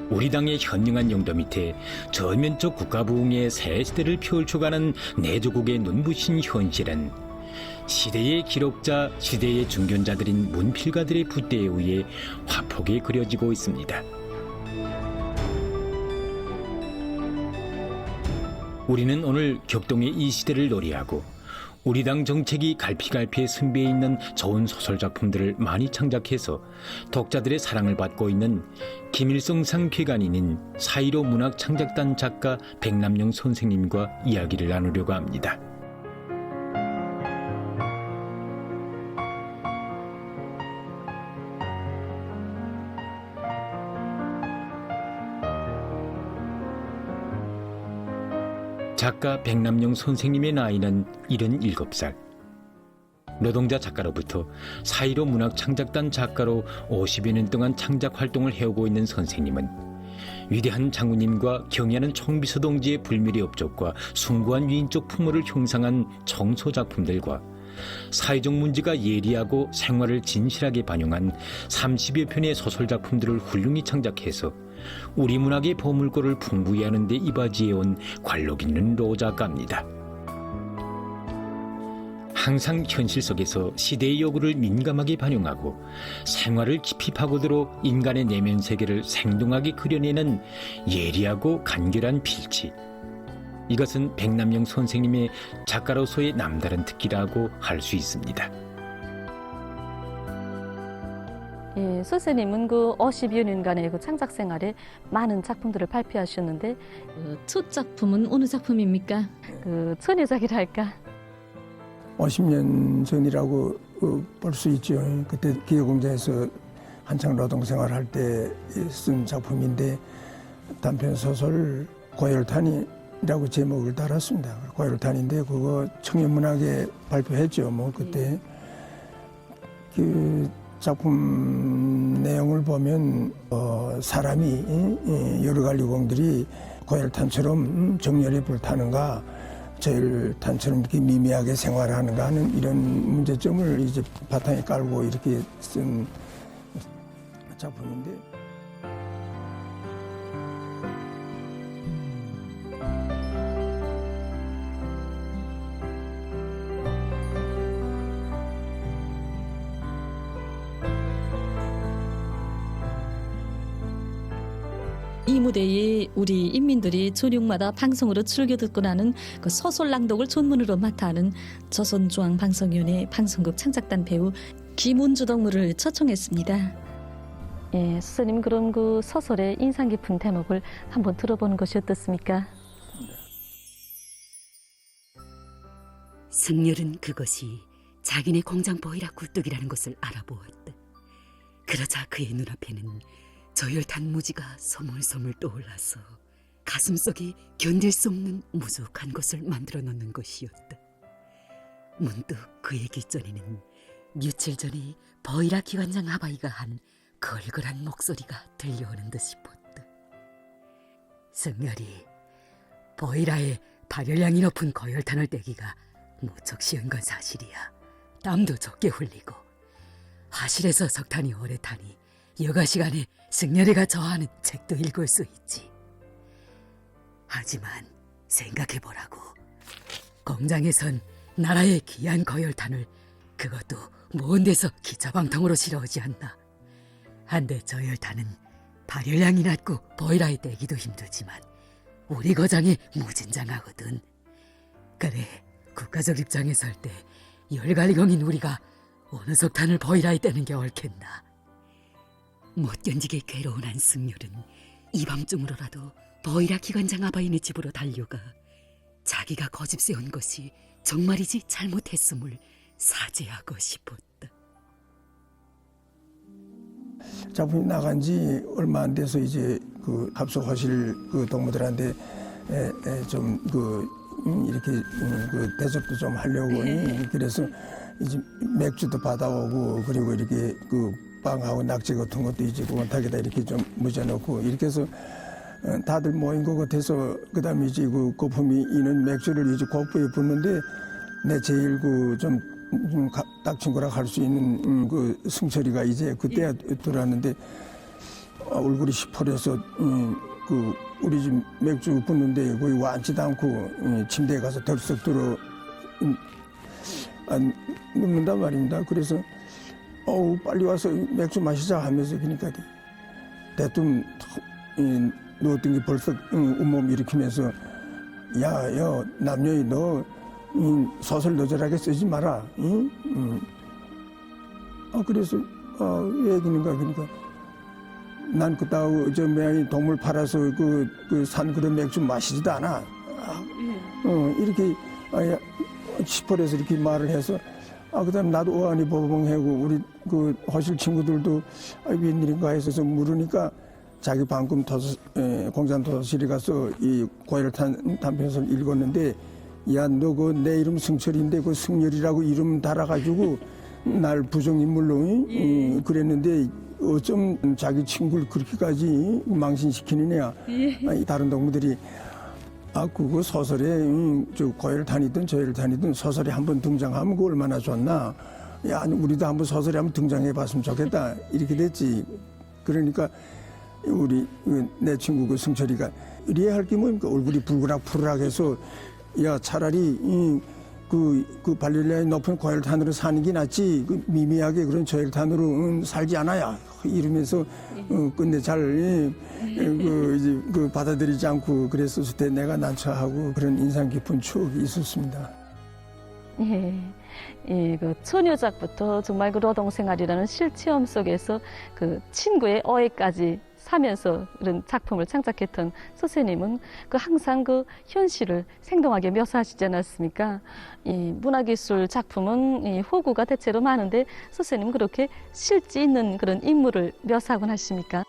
우리 당의 현명한 용도 밑에 전면적 국가부흥의 새 시대를 펼쳐가는 내조국의 눈부신 현실은 시대의 기록자, 시대의 중견자들인 문필가들의 붓대에 의해 화폭에 그려지고 있습니다. 우리는 오늘 격동의 이 시대를 노래하고 우리 당 정책이 갈피갈피의 선배에 있는 좋은 소설 작품들을 많이 창작해서 독자들의 사랑을 받고 있는 김일성상 괴간인인 4.15 문학 창작단 작가 백남영 선생님과 이야기를 나누려고 합니다. 작가 백남영 선생님의 나이는 77살. 노동자 작가로부터 4.15 문학 창작단 작가로 50여 년 동안 창작 활동을 해오고 있는 선생님은 위대한 장군님과 경애하는 총비서동지의 불멸의 업적과 숭고한 위인적 풍모를 형상한 청소 작품들과 사회적 문제가 예리하고 생활을 진실하게 반영한 30여 편의 소설 작품들을 훌륭히 창작해서 우리 문학의 보물고를 풍부히 하는 데 이바지해온 관록 있는 로 작가입니다. 항상 현실 속에서 시대의 요구를 민감하게 반영하고 생활을 깊이 파고들어 인간의 내면 세계를 생동하게 그려내는 예리하고 간결한 필치. 이것은 백남영 선생님의 작가로서의 남다른 특기라고 할 수 있습니다. 예, 선생님은 그 50여 년간의 그 창작 생활에 많은 작품들을 발표하셨는데 첫 작품은 어느 작품입니까? 그 천여작이랄까 50년 전이라고 볼 수 있죠. 그때 기계공장에서 한창 노동생활할 때 쓴 작품인데 단편 소설 고열탄이라고 제목을 달았습니다. 고열탄인데 그거 청년문학에 발표했죠. 뭐 그때 그 작품 내용을 보면 사람이 여러 가지 공들이 고열탄처럼 정열에 불타는가 저열탄처럼 이렇게 미미하게 생활하는가 하는 이런 문제점을 이제 바탕에 깔고 이렇게 쓴 작품인데 이 무대에 우리 인민들이 저녁마다 방송으로 즐겨 듣고 나는 그 소설 낭독을 전문으로 맡아 하는 조선중앙방송위원회 방송국 창작단 배우 김은주 덕무를 초청했습니다. 예, 선생님 그럼 그 소설의 인상 깊은 대목을 한번 들어보는 것이 어떻습니까? 승열은 그것이 자기네 공장 보이라 굴뚝이라는 것을 알아보았다. 그러자 그의 눈앞에는 저열탄 무지가 소물소물 떠올라서 가슴속이 견딜 수 없는 무죽한 것을 만들어 놓는 것이었다. 문득 그의 귓전에는 며칠 전에 보이라 기관장 아바이가 한 걸걸한 목소리가 들려오는 듯 싶었다. 승열이 보이라의 발열량이 높은 고열탄을 떼기가 무척 쉬운 건 사실이야. 땀도 적게 흘리고 화실에서 석탄이 오래 타니 여가 시간에 승열이가 좋아하는 책도 읽을 수 있지. 하지만 생각해보라고. 공장에선 나라의 귀한 고열탄을 그것도 먼 데서 기차방통으로 실어오지 않나. 한데 저열탄은 발열량이 낮고 보이라에 떼기도 힘들지만 우리 거장이 무진장하거든. 그래, 국가적 입장에 설 때 열갈리공인 우리가 어느 석탄을 보이라에 떼는 게 옳겠나. 못 견디게 괴로운 한승열은 이 밤중으로라도 보이라 기관장 아바이네 집으로 달려가 자기가 고집 세운 것이 정말이지 잘못했음을 사죄하고 싶었다. 작품이 나간 지 얼마 안 돼서 이제 그 합숙하실 그 동무들한테 좀 이렇게 그 대접도 좀 하려고 그래서 이제 맥주도 받아오고 그리고 이렇게 그 빵하고 낙지 같은 것도 이제 그 원탁에다 이렇게 좀 묻어놓고 이렇게 해서 다들 모인 것 같아서 그다음에 이제 그 거품이 있는 맥주를 이제 고프에 붓는데 내 제일 그 좀 딱 친구라 할 수 있는 그 승철이가 이제 그때야 들어왔는데 얼굴이 시퍼래서 그 우리 집 맥주 붓는데 거기 와 앉지도 않고 침대에 가서 덜썩 들어 눕는단 말입니다. 그래서 빨리 와서 맥주 마시자 하면서 그러니까 대뜸 누웠던 게 벌써 온몸 일으키면서 야 남녀이 너 소설 너절하게 쓰지 마라. 응? 그래서 왜 그런가 그러니까 난 그따위 저 모양이 동물 팔아서 그 산 그런 맥주 마시지도 않아. 이렇게 시퍼래서 이렇게 말을 해서 그다음 나도 어안이 버벙하고 우리 그 허실 친구들도 웬일인가 해서 물으니까 자기 방금 공장 도서실에 가서 이 고해를 탄 단편소설 읽었는데 야 너 그 내 이름 승철인데 그 승열이라고 이름 달아가지고 날 부정인물로 그랬는데 어쩜 자기 친구를 그렇게까지 망신시키는 애야. 다른 동무들이 그거 소설에 저 고해를 다니든 저해를 다니든 소설에 한번 등장하면 그 얼마나 좋나. 야 우리도 한번 소설에 한번 등장해봤으면 좋겠다. 이렇게 됐지. 그러니까 우리 내 친구 그 승철이가 이래야 할 게 뭡니까? 얼굴이 붉으락푸르락해서 야 차라리 그 발릴레아의 높은 고혈탄으로 사는 게 낫지 그 미미하게 그런 저혈탄으로 살지 않아야 이러면서 끝내 잘 이제 받아들이지 않고 그랬었을 때 내가 난처하고 그런 인상 깊은 추억이 있었습니다. 그 처녀작부터 정말 그 노동생활이라는 실체험 속에서 그 친구의 어해까지 사면서 그런 작품을 창작했던 선생님은 그 항상 그 현실을 생동하게 묘사하시지 않았습니까? 이 문화기술 작품은 이 호구가 대체로 많은데 선생님은 그렇게 실제 있는 그런 인물을 묘사하곤 하십니까?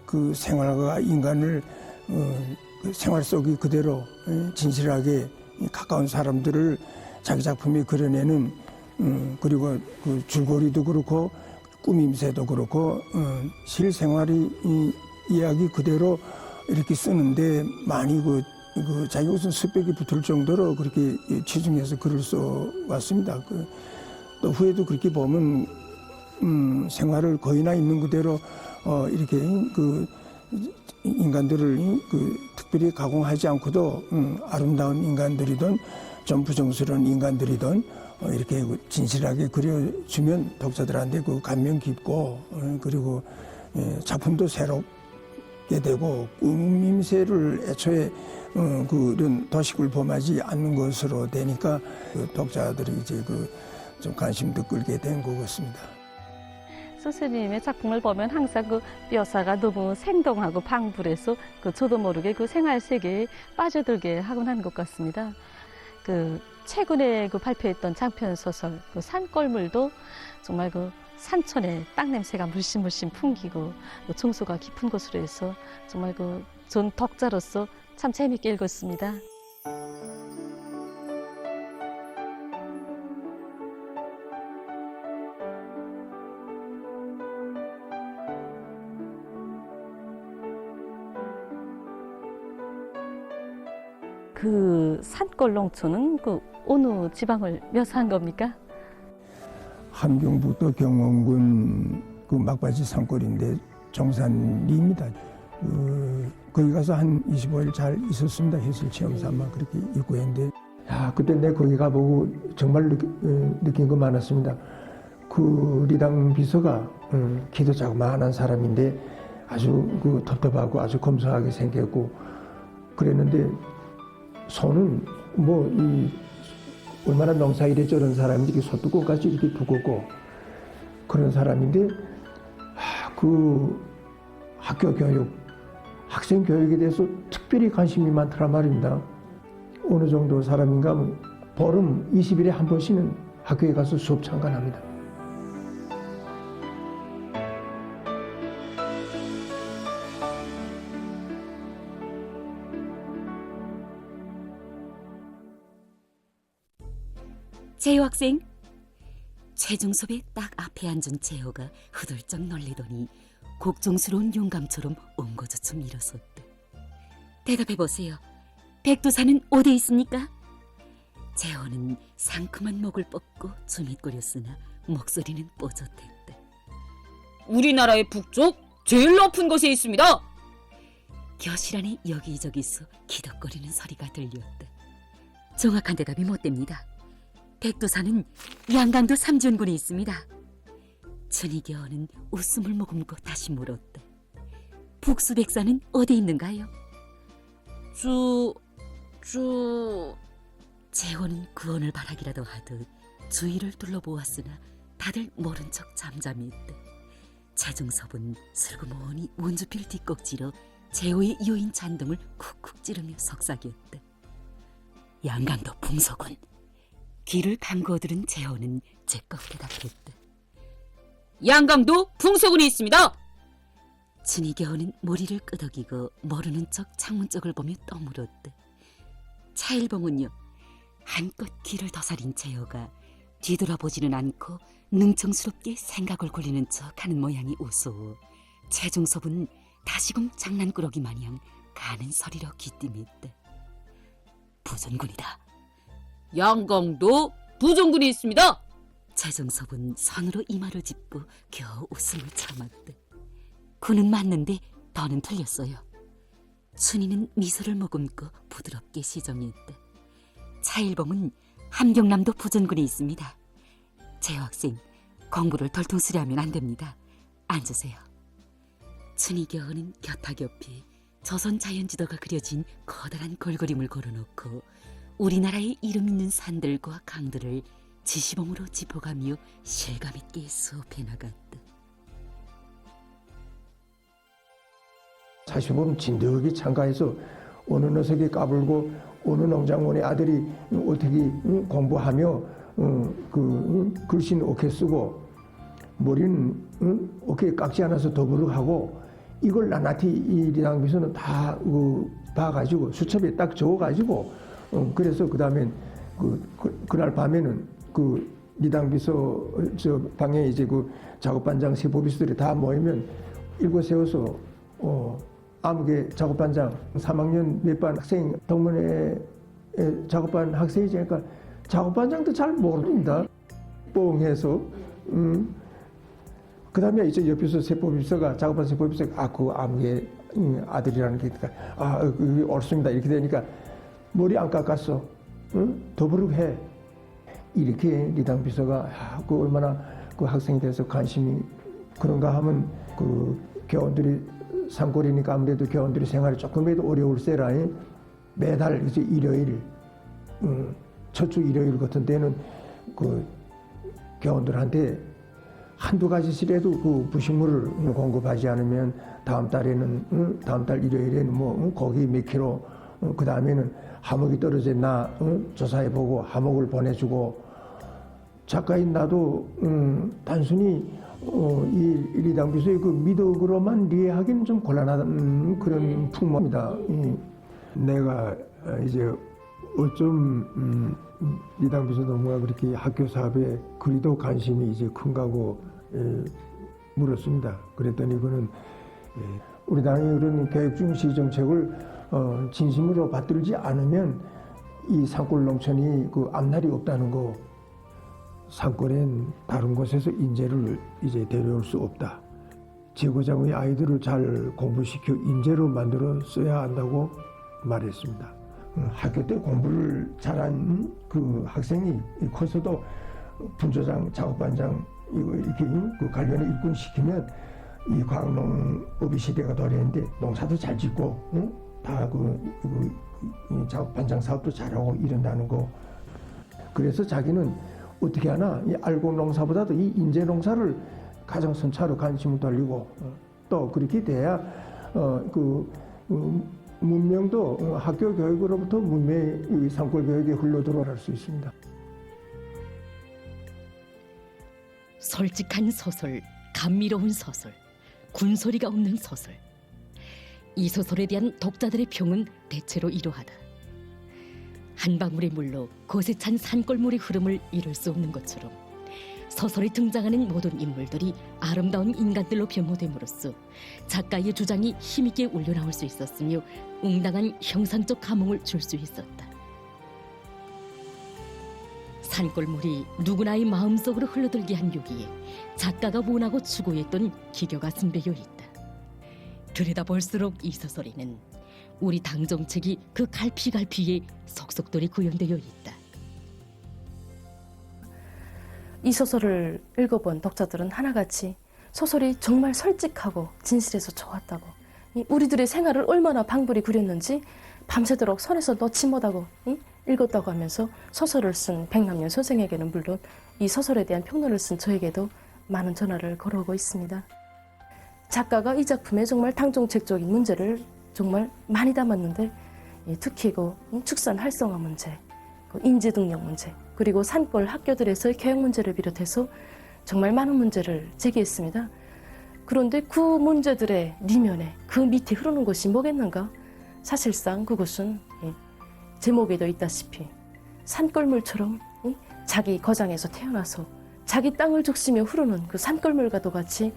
그 생활과 인간을 그 생활 속이 그대로 진실하게 가까운 사람들을 자기 작품에 그려내는 그리고 그 줄거리도 그렇고 꾸밈새도 그렇고 실생활이 이야기 그대로 이렇게 쓰는데 많이 그 자기 무슨 스펙이 붙을 정도로 그렇게 치중해서 글을 써왔습니다. 또 후에도 그렇게 보면 생활을 거의나 있는 그대로 이렇게 그 인간들을 특별히 가공하지 않고도 아름다운 인간들이든 좀 부정스러운 인간들이든 이렇게 진실하게 그려주면 독자들한테 그 감명 깊고 그리고 작품도 새롭게 되고 꾸밈새를 애초에 그런 도식을 범하지 않는 것으로 되니까 그 독자들이 이제 좀 관심도 끌게 된 것 같습니다. 선생님의 작품을 보면 항상 그 묘사가 너무 생동하고 방불해서 저도 모르게 그 생활 세계에 빠져들게 하곤 하는 것 같습니다. 최근에 발표했던 장편 소설 산골물도 정말 산천의 땅 냄새가 물씬 풍기고 정서가 깊은 곳으로 해서 정말 전 독자로서 참 재밌게 읽었습니다. 산골 농촌은 어느 지방을 묘사한 겁니까? 함경북도 경원군 막바지 산골인데 정산리입니다. 거기 가서 한 25일 잘 있었습니다. 해설 체험 삼아 그렇게 있고 했는데 그때 내 거기 가보고 정말 느낀 거 많았습니다. 그 리당 비서가 키도 자그마한 사람인데 아주 텁텁하고 아주 검소하게 생겼고 그랬는데 손은 얼마나 농사일에 저런 사람인지 이렇게 소뚜껑까지 이렇게 두껍고 그런 사람인데 학교 교육, 학생 교육에 대해서 특별히 관심이 많더라 말입니다. 어느 정도 사람인가 하면 보름 20일에 한 번씩은 학교에 가서 수업 참관합니다. 재호 학생, 최종 수업에 딱 앞에 앉은 재호가 후들쩍 놀리더니 곡종스러운 용감처럼 옹거주춤 일어섰다. 대답해보세요. 백두산은 어디 있습니까? 재호는 상큼한 목을 뻗고 주밋거렸으나 목소리는 뽀젓했다. 우리나라의 북쪽 제일 높은 곳에 있습니다. 교실 안에 여기저기서 기덕거리는 소리가 들렸다. 정확한 대답이 못 됩니다. 백두산은 양강도 삼지연군에 있습니다. 춘희교원은 웃음을 머금고 다시 물었다. 북수백산은 어디 있는가요? 재원은 구원을 바라기라도 하듯 주위를 둘러보았으나 다들 모른 척 잠잠히 있다. 차중섭은 슬그머니 원주필 뒷꼭지로 재호의 요인 잔등을 쿡쿡 찌르며 속삭였다. 양강도 풍소군. 귀를 감고 들은 재호는 제껏 대답했다. 양강도 풍소군에 있습니다. 춘희교원은 머리를 끄덕이고 모르는 척 창문 쪽을 보며 떠물었다. 차일봉은요, 한껏 귀를 더사린 재호가 뒤돌아보지는 않고 능청스럽게 생각을 굴리는 척하는 모양이 우스워 최중섭은 다시금 장난꾸러기 마냥 가는 소리로 귀띔했다. 부전군이다. 양강도 부전군이 있습니다. 최중섭은 손으로 이마를 짚고 겨우 웃음을 참았다. 군은 맞는데 더는 틀렸어요. 춘희는 미소를 머금고 부드럽게 시정했다. 차일봉은 함경남도 부전군에 있습니다. 재학생, 공부를 덜통스레하면 안 됩니다. 앉으세요. 춘희교원은 곁하곁이 조선 자연지도가 그려진 커다란 골고림을 걸어놓고 우리나라의 이름 있는 산들과 강들을 지시봉으로 짚어가며 실감있게 수업해 나갔다. 사실 보면 진득이 창가에서 어느 녀석이 까불고 어느 농장원의 아들이 어떻게 공부하며 글씨는 어깨 쓰고 머리는 어깨에 깎지 않아서 더부룩하고 이걸 낱낱이 이 리당비서는 다 봐가지고 수첩에 딱 적어가지고 그래서 그 다음엔 그날 밤에는 리당비서 저 방에 이제 작업반장 세보비서들이 다 모이면 일곱 세워서 아무개 작업반장 3학년 몇 반 학생 동문회 작업반 학생이니까 작업반장도 잘 모릅니다. 뻥해서 그 다음에 이제 옆에서 세법비서가 작업반 세법비서가 그 아무개 아들이라는 게 옳습니다 이렇게 되니까 머리 안 깎았어. 더부룩해. 이렇게 리당 비서가 얼마나 학생에 대해서 관심이 그런가 하면 교원들이 산골이니까 아무래도 교원들이 생활이 조금이라도 어려울세라 매달 이제 일요일 첫 주 일요일 같은 데는 교원들한테 한두 가지씩이라도 부식물을 공급하지 않으면 다음 달 일요일에는 고기 몇 킬로 그 다음에는 하목이 떨어졌나 조사해보고 하목을 보내주고 작가인 나도 단순히 이 리당 비서의 미덕으로만 이해하기는 좀 곤란한 그런 풍모입니다. 내가 이제 어쩜 리당 비서 동무가 그렇게 학교 사업에 그리도 관심이 이제 큰가고 물었습니다. 그랬더니 그는 우리 당의 그런 교육 중시 정책을 진심으로 받들지 않으면 이 산골 농촌이 앞날이 없다는 거. 산골엔 다른 곳에서 인재를 이제 데려올 수 없다. 제고장의 아이들을 잘 공부시켜 인재로 만들어 써야 한다고 말했습니다. 학교 때 공부를 잘한 학생이 커서도 분조장, 작업반장 이렇게 관련에 일꾼시키면 이 과학농업의 시대가 도래했는데 농사도 잘 짓고 다 작업반장 사업도 잘하고 이런다는 거. 그래서 자기는 어떻게 하나 이 알곡농사보다도 이 인재농사를 가장 선차로 관심을 돌리고 또 그렇게 돼야 문명도 학교 교육으로부터 문명의 산골 교육에 흘러 들어갈 수 있습니다. 솔직한 소설, 감미로운 소설, 군소리가 없는 소설. 이 소설에 대한 독자들의 평은 대체로 이러하다. 한 방울의 물로 곳에 찬 산골물의 흐름을 이룰 수 없는 것처럼 소설에 등장하는 모든 인물들이 아름다운 인간들로 변모됨으로써 작가의 주장이 힘있게 울려나올 수 있었으며 응당한 형상적 감흥을 줄 수 있었다. 산골물이 누구나의 마음속으로 흘러들게 한 요기에 작가가 원하고 추구했던 기교가 숨배어 있다. 들여다볼수록 이 소설에는 우리 당정책이 그 갈피갈피에 속속들이 구현되어 있다. 이 소설을 읽어본 독자들은 하나같이 소설이 정말 솔직하고 진실해서 좋았다고, 우리들의 생활을 얼마나 방불이 구렸는지 밤새도록 손에서 놓지 못하고 읽었다고 하면서 소설을 쓴 백남년 선생에게는 물론 이 소설에 대한 평론을 쓴 저에게도 많은 전화를 걸어오고 있습니다. 작가가 이 작품에 정말 당정책적인 문제를 정말 많이 담았는데, 특히 축산 활성화 문제, 인재 등록 문제, 그리고 산골 학교들에서의 교육 문제를 비롯해서 정말 많은 문제를 제기했습니다. 그런데 그 문제들의 리면에 그 밑에 흐르는 것이 뭐겠는가? 사실상 그것은 제목에도 있다시피 산골물처럼 자기 거장에서 태어나서 자기 땅을 적시며 흐르는 그 산골물과도 같이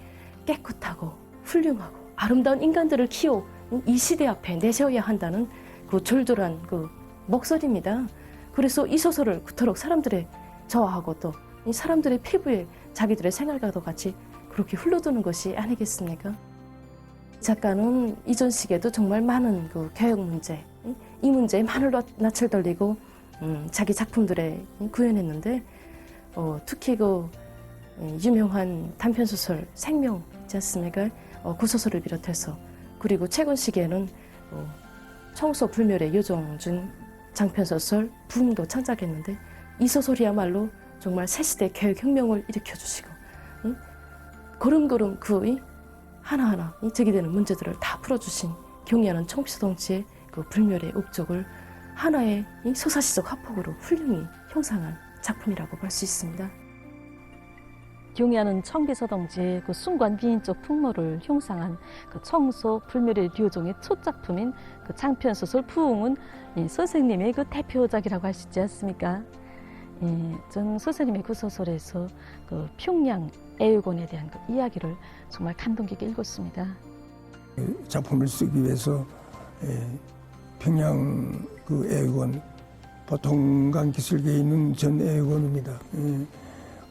깨끗하고 훌륭하고 아름다운 인간들을 키워 이 시대 앞에 내세워야 한다는 그 졸졸한 그 목소리입니다. 그래서 이 소설을 그토록 사람들의 저하고 또 이 사람들의 피부에 자기들의 생활과도 같이 그렇게 흘러드는 것이 아니겠습니까? 작가는 이전 시기에도 정말 많은 그 교육 문제, 이 문제에 많은 낯을 돌리고 자기 작품들에 구현했는데, 특히 그 유명한 단편소설 생명 있지 않습니까? 그 소설을 비롯해서, 그리고 최근 시기에는 청소 불멸의 요정준 장편소설 부흥도 창작했는데, 이 소설이야말로 정말 새시대 교육혁명을 일으켜주시고 걸음걸음 그 하나하나 제기되는 문제들을 다 풀어주신 경애하는 청피소동지의 그 불멸의 업적을 하나의 소사시적 화폭으로 훌륭히 형상한 작품이라고 볼 수 있습니다. 경애하는 청비서동지의 그 순관 미인적 풍모를 형상한 그 청소 불멸의 류종의 첫 작품인 그 장편소설 부흥은 선생님의 그 대표작이라고 할 수 있지 않습니까? 전 선생님의 그 소설에서 그 평양 애육원에 대한 그 이야기를 정말 감동 깊게 읽었습니다. 작품을 쓰기 위해서 평양 그 애육원, 보통강 기술계에 있는 전 애육원입니다.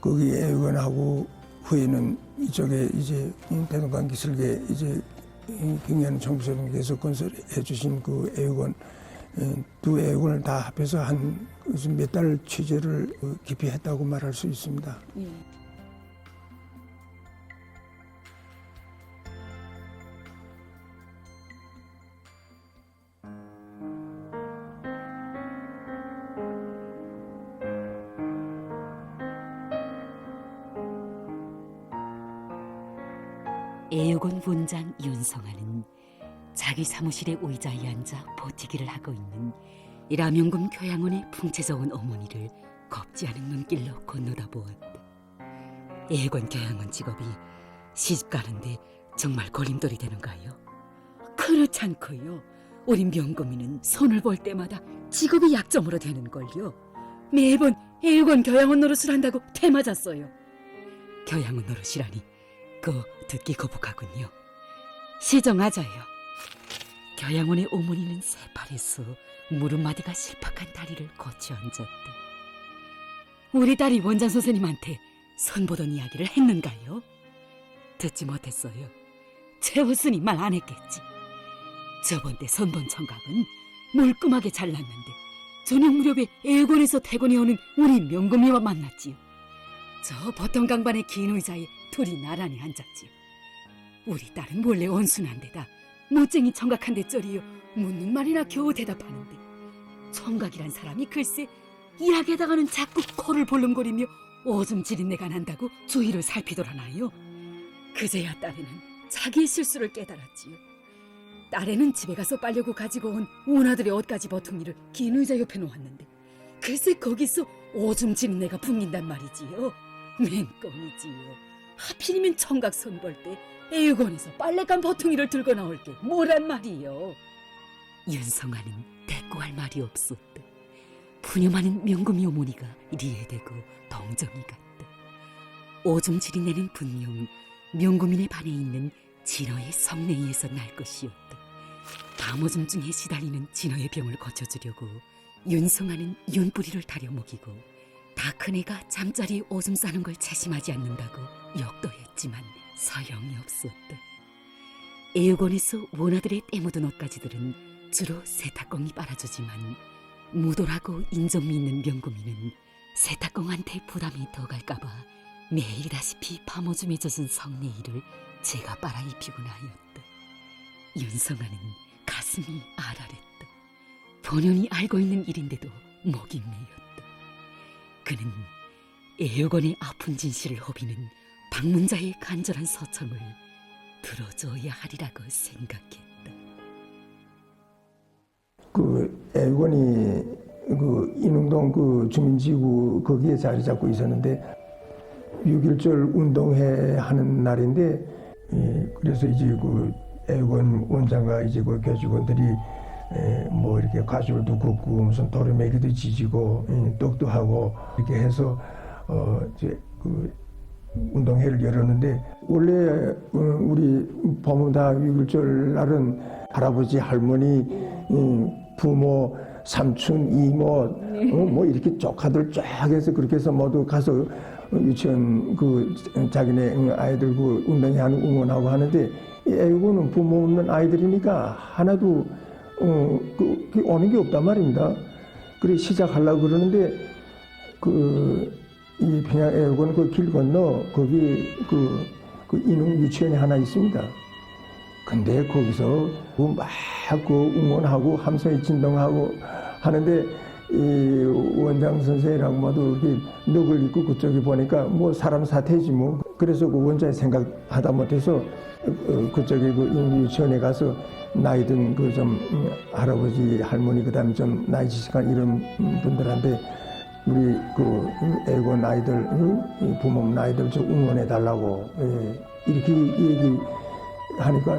거기 애육원하고 후에는 이쪽에 이제 대동강 기술계 이제 경의하는 청소년께서 건설해 주신 그 애육원, 두 애육원을 다 합해서 한 몇 달 취재를 깊이 했다고 말할 수 있습니다. 애육원 원장 윤성아는 자기 사무실의 의자에 앉아 버티기를 하고 있는 이라명금 교양원의 풍채져온 어머니를 겁지 않은 눈길로 건너다 보았다. 애육원 교양원 직업이 시집 가는데 정말 걸림돌이 되는가요? 그렇지 않고요. 우리 명금이는 손을 볼 때마다 직업이 약점으로 되는걸요. 매번 애육원 교양원 노릇을 한다고 대맞았어요. 교양원 노릇이라니 듣기 거북하군요. 시정하자요. 교양원의 어머니는 새파래서 무릎마디가 실팍한 다리를 거쳐 앉았다. 우리 딸이 원장 선생님한테 선보던 이야기를 했는가요? 듣지 못했어요. 채웠으니 말 안 했겠지. 저번 때 선본 청각은 멀끔하게 잘났는데 저녁 무렵에 애권에서 퇴근해 오는 우리 명금이와 만났지요. 저 보통 강반의 긴 의자에 둘이 나란히 앉았지요. 우리 딸은 원래 온순한 데다 멋쟁이 청각한 데 쩔이요 묻는 말이나 겨우 대답하는데 청각이란 사람이 글쎄 이야기하다가는 자꾸 코를 벌렁거리며 오줌 지린내가 난다고 주위를 살피더라나요. 그제야 딸에는 자기의 실수를 깨달았지요. 딸에는 집에 가서 빨려고 가지고 온 오나들의 옷가지 버퉁이를 긴 의자 옆에 놓았는데 글쎄 거기서 오줌 지린내가 풍긴단 말이지요. 맨껌이지요. 하필이면 청각 선볼 때 애육원에서 빨래감 버퉁이를 들고 나올 게 뭐란 말이요. 윤성아는 대꾸할 말이 없었다. 푸념하는 명금이 어머니가 리에대고 동정이 같다. 오줌 지린내는 분명 명금인의 반에 있는 진어의 성내의에서 날 것이었다. 밤오줌증에 시달리는 진어의 병을 고쳐주려고 윤성아는 윤뿌리를 다려 먹이고 다 큰애가 잠자리에 오줌 싸는 걸 체심하지 않는다고 역도했지만 소용이 없었다. 애육원에서 원아들의 때 묻은 옷가지들은 주로 세탁공이 빨아주지만 무도라고 인정미 있는 명금이는 세탁공한테 부담이 더 갈까봐 매일이다시피 파모줌에 젖은 성내일을 제가 빨아 입히곤 하였다. 윤성아는 가슴이 아라랬다. 본연이 알고 있는 일인데도 목이 메였다. 그는 애육원의 아픈 진실을 호비는 방문자의 간절한 서청을 들어줘야 하리라고 생각했다. 그 애육원이 그 인흥동 그 주민지구 거기에 자리 잡고 있었는데 6.1절 운동회 하는 날인데 그래서 이제 그 애육원 원장과 이제 그 교직원들이 뭐 이렇게 가줄도 긋고 무슨 도루매기도 지지고 떡도 하고 이렇게 해서 이제 그 운동회를 열었는데 원래 우리 범우다 6.1절 날은 할아버지 할머니 부모 삼촌 이모 뭐 이렇게 조카들 쫙 해서 그렇게 해서 모두 가서 유치원 그 자기네 아이들 그 운동회 하는 응원하고 하는데 이 애육원은 부모 없는 아이들이니까 하나도 그 오는 게 없단 말입니다. 그래 시작하려고 그러는데 이 평양 애육원 그 길 건너 거기 그 인흥 유치원이 하나 있습니다. 근데 거기서 막 그 응원하고 함성에 진동하고 하는데 이 원장 선생이랑 모두 이렇게 늑을 입고 그쪽에 보니까 뭐 사람 사태지 뭐. 그래서 그 원장이 생각하다 못해서 그쪽에 그 인흥 유치원에 가서 나이 든 그 좀 할아버지 할머니 그다음에 좀 나이 지식한 이런 분들한테 우리 그 애육원 아이들 부모 없는 아이들 좀 응원해 달라고 이렇게 얘기하니까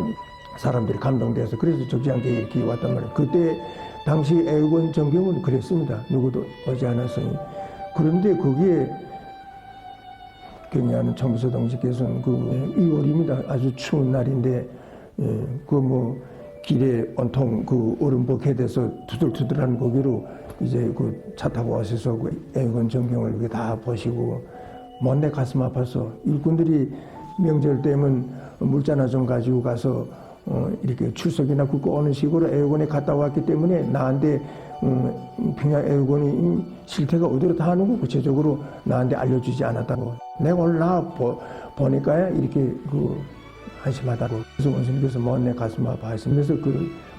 사람들이 감동돼서 그래서 적지 않게 이렇게 왔단 말이에요. 그때 당시 애육원 전경은 그랬습니다. 누구도 오지 않았으니. 그런데 거기에 경의하는 청부서 동지께서는 그 2월입니다. 아주 추운 날인데 그 뭐 길에 온통 그 얼음 버켓에서 투들투들한 거기로 이제 그 차 타고 와셔서 그 애육원 전경을 이렇게 다 보시고 못내 가슴 아파서 일꾼들이 명절 때면 물자나 좀 가지고 가서 이렇게 출석이나 굽고 오는 식으로 애육원에 갔다 왔기 때문에 나한테 평양 애육원이 실태가 어디로 다 하는 거 구체적으로 나한테 알려주지 않았다고. 내가 오늘 보니까 이렇게 그 한심하다고. 그래서 원수님께서 못내 가슴 아파 하시면서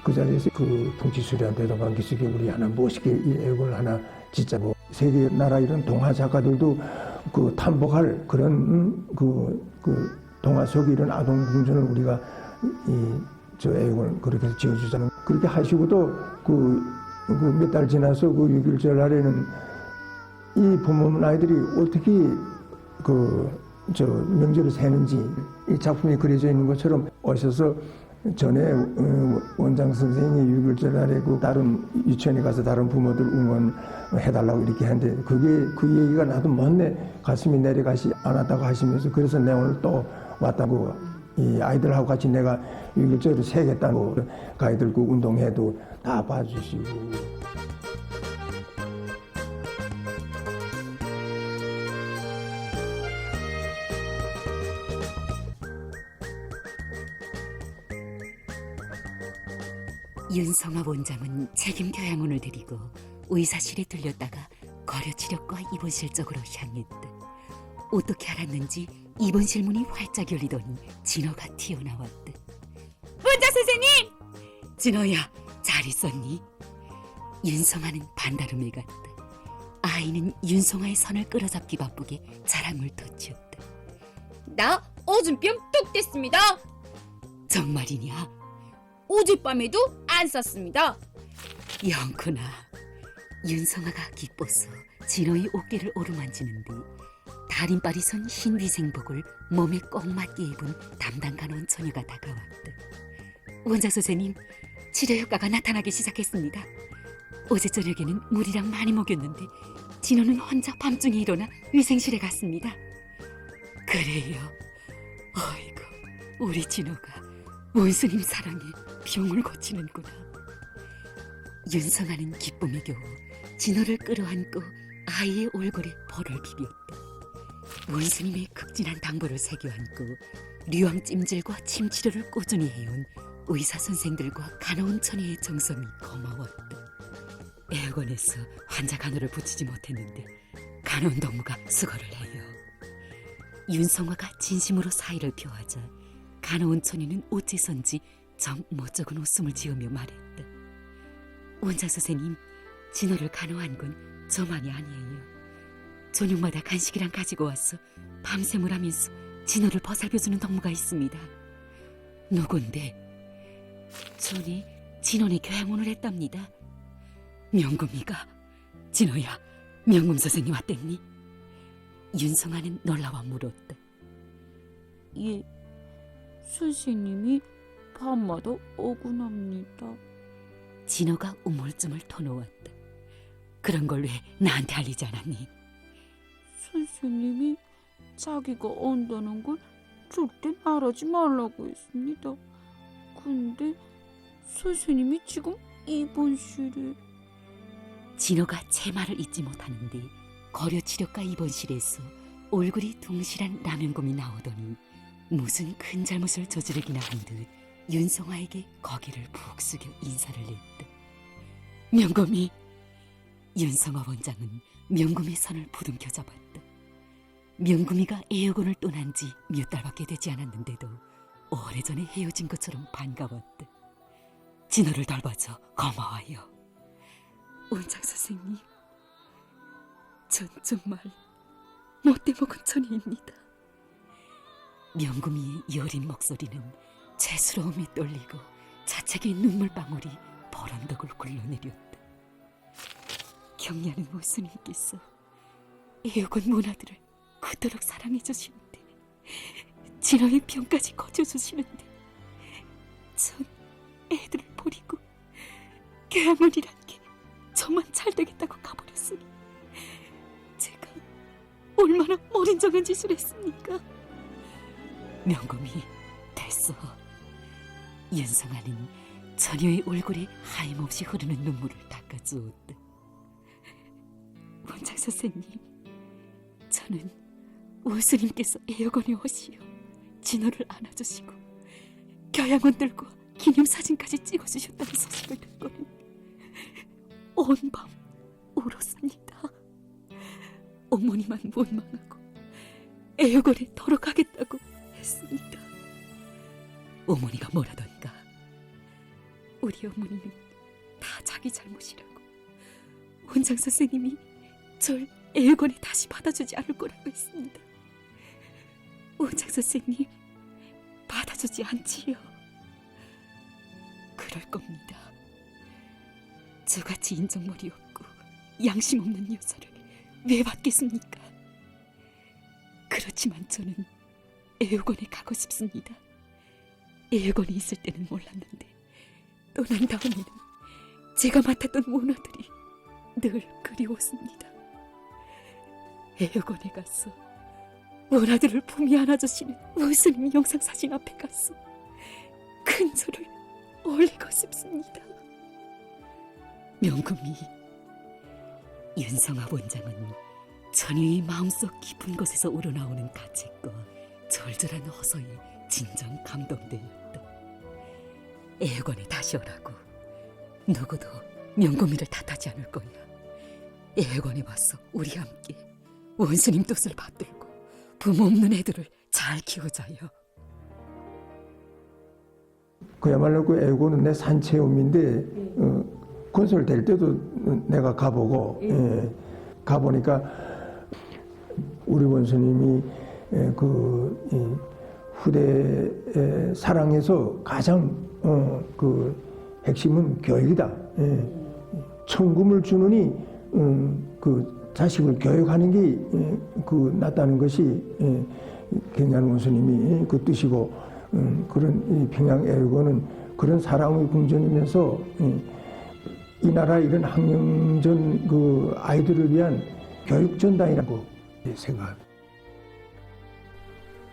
그 자리에서 그 풍치수리한테도 반기수게 우리 하나 멋있게 이 애육원을 하나 짓자고. 세계 나라 이런 동화 작가들도 그 탐복할 그런 그 동화 속에 이런 아동 궁전을 우리가 저 애육원을 그렇게 해서 지어주자는 그렇게 하시고도 몇 달 지나서 그 6.1절 날에는 이 부모 없는 아이들이 어떻게 저 명절을 새는지 이 작품에 그려져 있는 것처럼 오셔서 전에 원장 선생님이 6.1절 날에 그 다른 유치원에 가서 다른 부모들 응원해달라고 이렇게 하는데 그 얘기가 나도 못내 가슴이 내려가지 않았다고 하시면서 그래서 내가 오늘 또 왔다고 이 아이들하고 같이 내가 6.1절을 새겠다고 그 아이들 그 운동회도 다 봐주시고. 윤성아 원장은 책임 교양원을 데리고 의사실에 들렸다가 거려치료과 입원실 쪽으로 향했다. 어떻게 알았는지 입원실 문이 활짝 열리더니 진호가 튀어나왔다. 원장 선생님! 진호야, 잘 있었니? 윤성아는 반달음을 갔다. 아이는 윤성아의 손을 끌어잡기 바쁘게 자랑을 터치었다. 나 오줌병 뚝 뗐습니다. 정말이냐? 어젯밤에도 안 쌌습니다. 영구나. 윤성아가 기뻐서 진호의 어깨를 오르만지는데 다림발이 선 흰 위생복을 몸에 꼭 맞게 입은 담당 간호원 처녀가 다가왔다. 원장 선생님, 치료 효과가 나타나기 시작했습니다. 어제 저녁에는 물이랑 많이 먹였는데 진호는 혼자 밤중에 일어나 위생실에 갔습니다. 그래요. 아이고, 우리 진호가 원수님 사랑에 병을 고치는구나. 윤성아는 기쁨에 겨우 진호를 끌어안고 아이의 얼굴에 볼을 비볐다. 원수님의 극진한 당부를 새겨안고 류황 찜질과 침 치료를 꾸준히 해온 의사 선생들과 간호원 천의의 정성이 고마웠다. 애원에서 환자 간호를 붙이지 못했는데 간호원 동무가 수고를 해요. 윤성화가 진심으로 사의를 표하자 간호원 천의는 어째선지 정 멋쩍은 웃음을 지으며 말했다. 원장 선생님, 진호를 간호한 건 저만이 아니에요. 저녁마다 간식이랑 가지고 와서 밤샘을 하면서 진호를 보살펴주는 동무가 있습니다. 누군데? 전에 진원에 교양원을 했답니다. 명금이가? 진호야, 명금 선생님 왔댔니? 윤성아는 놀라와 물었다. 예, 선생님이 밤마다 오곤 합니다. 진호가 우물쭈물 터놓았다. 그런 걸 왜 나한테 알리지 않았니? 선생님이 자기가 온다는 걸 절대 말하지 말라고 했습니다. 근데 선생님이 지금 입원실에... 진호가 제 말을 잊지 못하는데 거려치료과 입원실에서 얼굴이 둥실한 남영금이 나오더니 무슨 큰 잘못을 저지르기나 한 듯 윤성화에게 거기를 푹 숙여 인사를 했다. 명금이! 윤성화 원장은 명금의 손을 부둥켜 잡았다. 명금이가 애여곤을 떠난 지 몇 달밖에 되지 않았는데도 오래전에 헤어진 것처럼 반가웠다. 진호를 돌봐줘 고마워요. 원장 선생님, 전 정말 못돼먹은 천이입니다. 명금이의 여린 목소리는 죄스러움에 떨리고 자책의 눈물방울이 보란덕을 굴러내렸다. 경려하는 모순님께서 애여곤 문화들을 그토록 사랑해 주시는데 진호의 병까지 거쳐주시는데 전 애들을 버리고 교양원이란 게 저만 잘 되겠다고 가버렸으니 제가 얼마나 머린정한 짓을 했습니까? 명금이 됐어. 윤성아는 처녀의 얼굴에 하염없이 흐르는 눈물을 닦아주었다. 원장 선생님, 저는 원수님께서 애여곤에 오시어 진호를 안아주시고 교양원들과 기념사진까지 찍어주셨다는 소식을 듣고는 온 밤 울었습니다. 어머니만 원망하고 애여곤에 돌아가겠다고 했습니다. 어머니가 뭐라던가 우리 어머니는 다 자기 잘못이라고 원장 선생님이 절 애여곤에 다시 받아주지 않을 거라고 했습니다. 원장 선생님, 받아주지 않지요. 그럴 겁니다. 저같이 인정머리 없고 양심 없는 여자를 왜 받겠습니까? 그렇지만 저는 애여곤에 가고 싶습니다. 애여곤에 있을 때는 몰랐는데 떠난 다음에는 제가 맡았던 문화들이 늘 그리웠습니다. 애여곤에 가서 원아들을 품이 안아주시는 원수님 영상사진 앞에 가서 큰 소를 올리고 싶습니다. 명금이, 윤성아 원장은 전유의 마음속 깊은 곳에서 우러나오는 가책과 절절한 호소에 진정 감동되었다. 애여곤에 다시 오라고 누구도 명금이를 탓하지 않을 거야. 애여곤에 와서 우리 함께 원수님 뜻을 받들고 부모 없는 애들을 잘 키우자요. 그야말로 그 애고는 내 산체험인데 건설될 때도 내가 가보고 가보니까 우리 원수님이 후대 사랑에서 가장 그 핵심은 교육이다. 천금을 주느니 그 자식을 교육하는 게 그 낫다는 것이 경양 원수님이 그 뜻이고 그런 이 평양 애고는 그런 사랑의 궁전이면서 이 나라 이런 학령전 그 아이들을 위한 교육 전당이라고 생각합니다.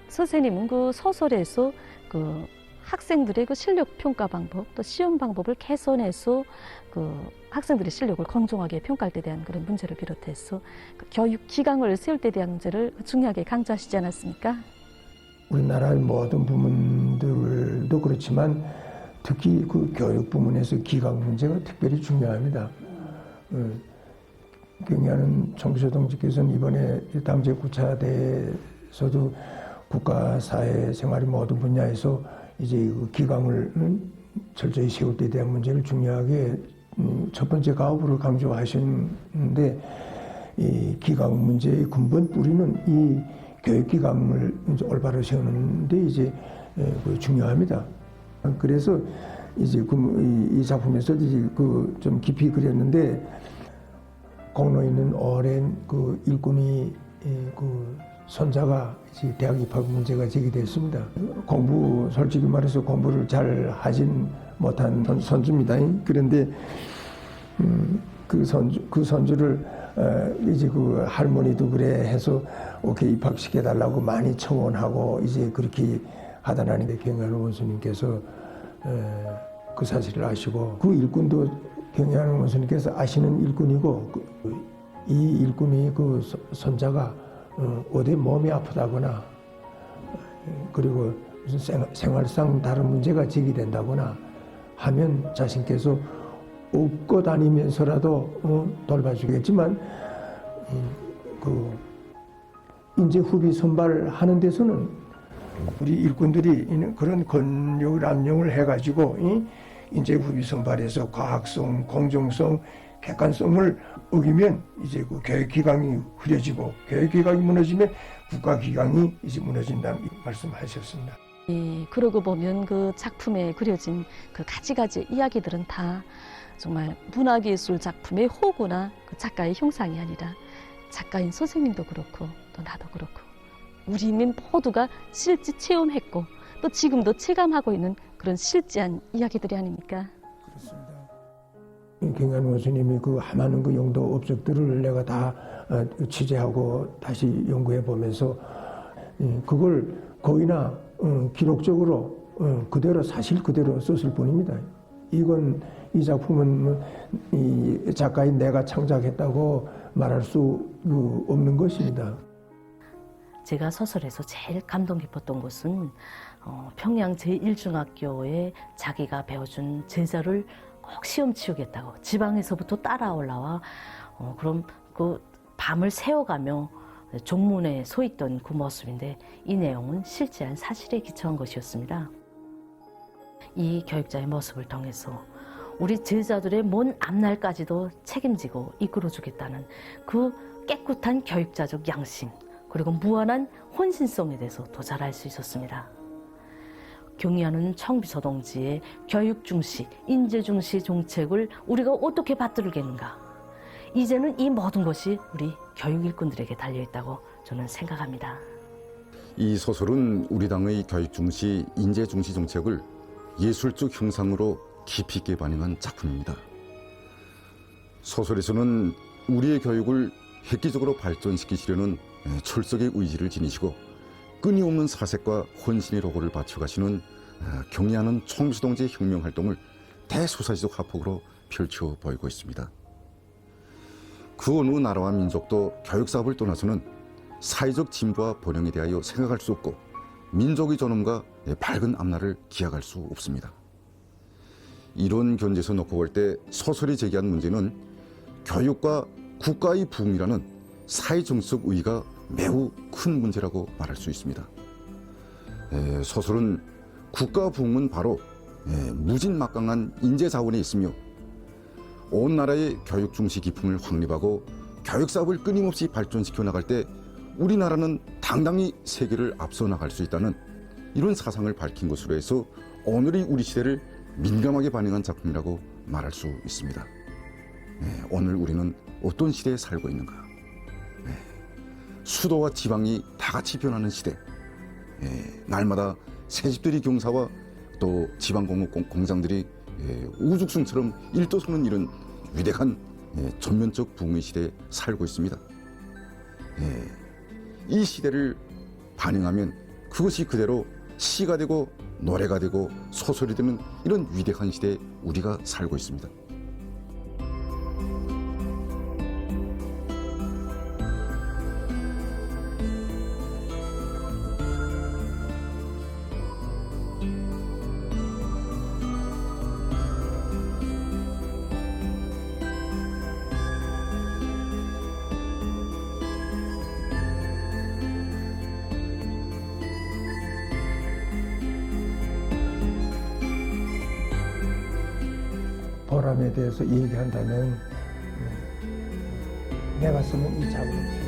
선생님은 그 소설에서 그 학생들의 그 실력 평가 방법 또 시험 방법을 개선해서 그 학생들의 실력을 공정하게 평가할 때 대한 그런 문제를 비롯해서 그 교육 기강을 세울 때 대한 문제를 중요하게 강조하시지 않았습니까? 우리나라의 모든 부문들도 그렇지만 특히 그 교육 부문에서 기강 문제가 특별히 중요합니다. 경의하는 총비서 동지께서는 이번에 당제9차대에서도 국가 사회 생활의 모든 분야에서 이제 그 기강을 철저히 세울 때 대한 문제를 중요하게 첫 번째 가업으로 강조하셨는데 이 기강 문제의 근본 뿌리는 이 교육 기강을 이제 올바로 세우는데 이제 중요합니다. 그래서 이제 이 작품에서 이제 좀 깊이 그렸는데 공로 있는 오랜 그 일꾼이 그 손자가 이제 대학 입학 문제가 제기됐습니다. 솔직히 말해서 공부를 잘 하진 못한 손주입니다. 그런데 그 손주를 이제 그 할머니도 그래 해서 오케이 입학시켜 달라고 많이 청원하고 이제 그렇게 하다나는데 경의하는 원수님께서 그 사실을 아시고 그 일꾼도 경의하는 원수님께서 아시는 일꾼이고 이 일꾼이 그 손자가 어디 몸이 아프다거나 그리고 무슨 생활상 다른 문제가 제기된다거나 하면 자신께서 업고 다니면서라도 돌봐주겠지만 그 인재 후비 선발하는 데서는 우리 일꾼들이 그런 권력을 암용을 해가지고 인재 후비 선발에서 과학성, 공정성, 객관성을 어기면 이제 그 교육 기강이 흐려지고 교육 기강이 무너지면 국가 기강이 이제 무너진다는 말씀하셨습니다. 그러고 보면 그 작품에 그려진 그 가지가지 이야기들은 다 정말 문화예술 작품의 호구나 그 작가의 형상이 아니라 작가인 선생님도 그렇고 또 나도 그렇고 우리는 모두가 실제 체험했고 또 지금도 체감하고 있는 그런 실제한 이야기들이 아닙니까? 그렇습니다. 경의하는 원수님이 그 많은 그 용도 업적들을 내가 다 취재하고 다시 연구해 보면서 그걸 거의나 기록적으로 그대로 사실 그대로 썼을 뿐입니다. 이 작품은 이 작가인 내가 창작했다고 말할 수 없는 것입니다. 제가 소설에서 제일 감동 깊었던 것은 평양 제1중학교에 자기가 배워준 제자를 꼭 시험 치우겠다고 지방에서부터 따라 올라와 그럼 그 밤을 새워가며 종문에 서 있던 그 모습인데 이 내용은 실제한 사실에 기초한 것이었습니다. 이 교육자의 모습을 통해서 우리 제자들의 먼 앞날까지도 책임지고 이끌어주겠다는 그 깨끗한 교육자적 양심 그리고 무한한 혼신성에 대해서 더 잘 알 수 있었습니다. 경의하는 청비서 동지의 교육 중시, 인재 중시 정책을 우리가 어떻게 받들겠는가? 이제는 이 모든 것이 우리 교육 일꾼들에게 달려있다고 저는 생각합니다. 이 소설은 우리 당의 교육 중시, 인재 중시 정책을 예술적 형상으로 깊이 있게 반영한 작품입니다. 소설에서는 우리의 교육을 획기적으로 발전시키시려는 철석의 의지를 지니시고 끊임없는 사색과 혼신의 로고를 바쳐가시는 경의하는 총비서 동지의 혁명활동을 대소사지적 화폭으로 펼쳐 보이고 있습니다. 그 어느 나라와 민족도 교육사업을 떠나서는 사회적 진보와 번영에 대하여 생각할 수 없고 민족의 존엄과 밝은 앞날을 기약할 수 없습니다. 이런 견지에서 놓고 볼 때 소설이 제기한 문제는 교육과 국가의 부흥이라는 사회정책 의의가 매우 큰 문제라고 말할 수 있습니다. 소설은 국가 부흥은 바로 무진막강한 인재 자원에 있으며 온 나라의 교육 중시 기풍을 확립하고 교육 사업을 끊임없이 발전시켜 나갈 때 우리나라는 당당히 세계를 앞서 나갈 수 있다는 이런 사상을 밝힌 것으로 해서 오늘의 우리 시대를 민감하게 반영한 작품이라고 말할 수 있습니다. 오늘 우리는 어떤 시대에 살고 있는가? 수도와 지방이 다 같이 변하는 시대. 날마다 새집들이 경사와 또 지방공업공장들이 우죽순처럼 일도서는 이런 위대한 전면적 부흥의 시대에 살고 있습니다. 이 시대를 반영하면 그것이 그대로 시가 되고 노래가 되고 소설이 되는 이런 위대한 시대에 우리가 살고 있습니다. 보람에 대해서 얘기한다면 내가 쓰는 이 작은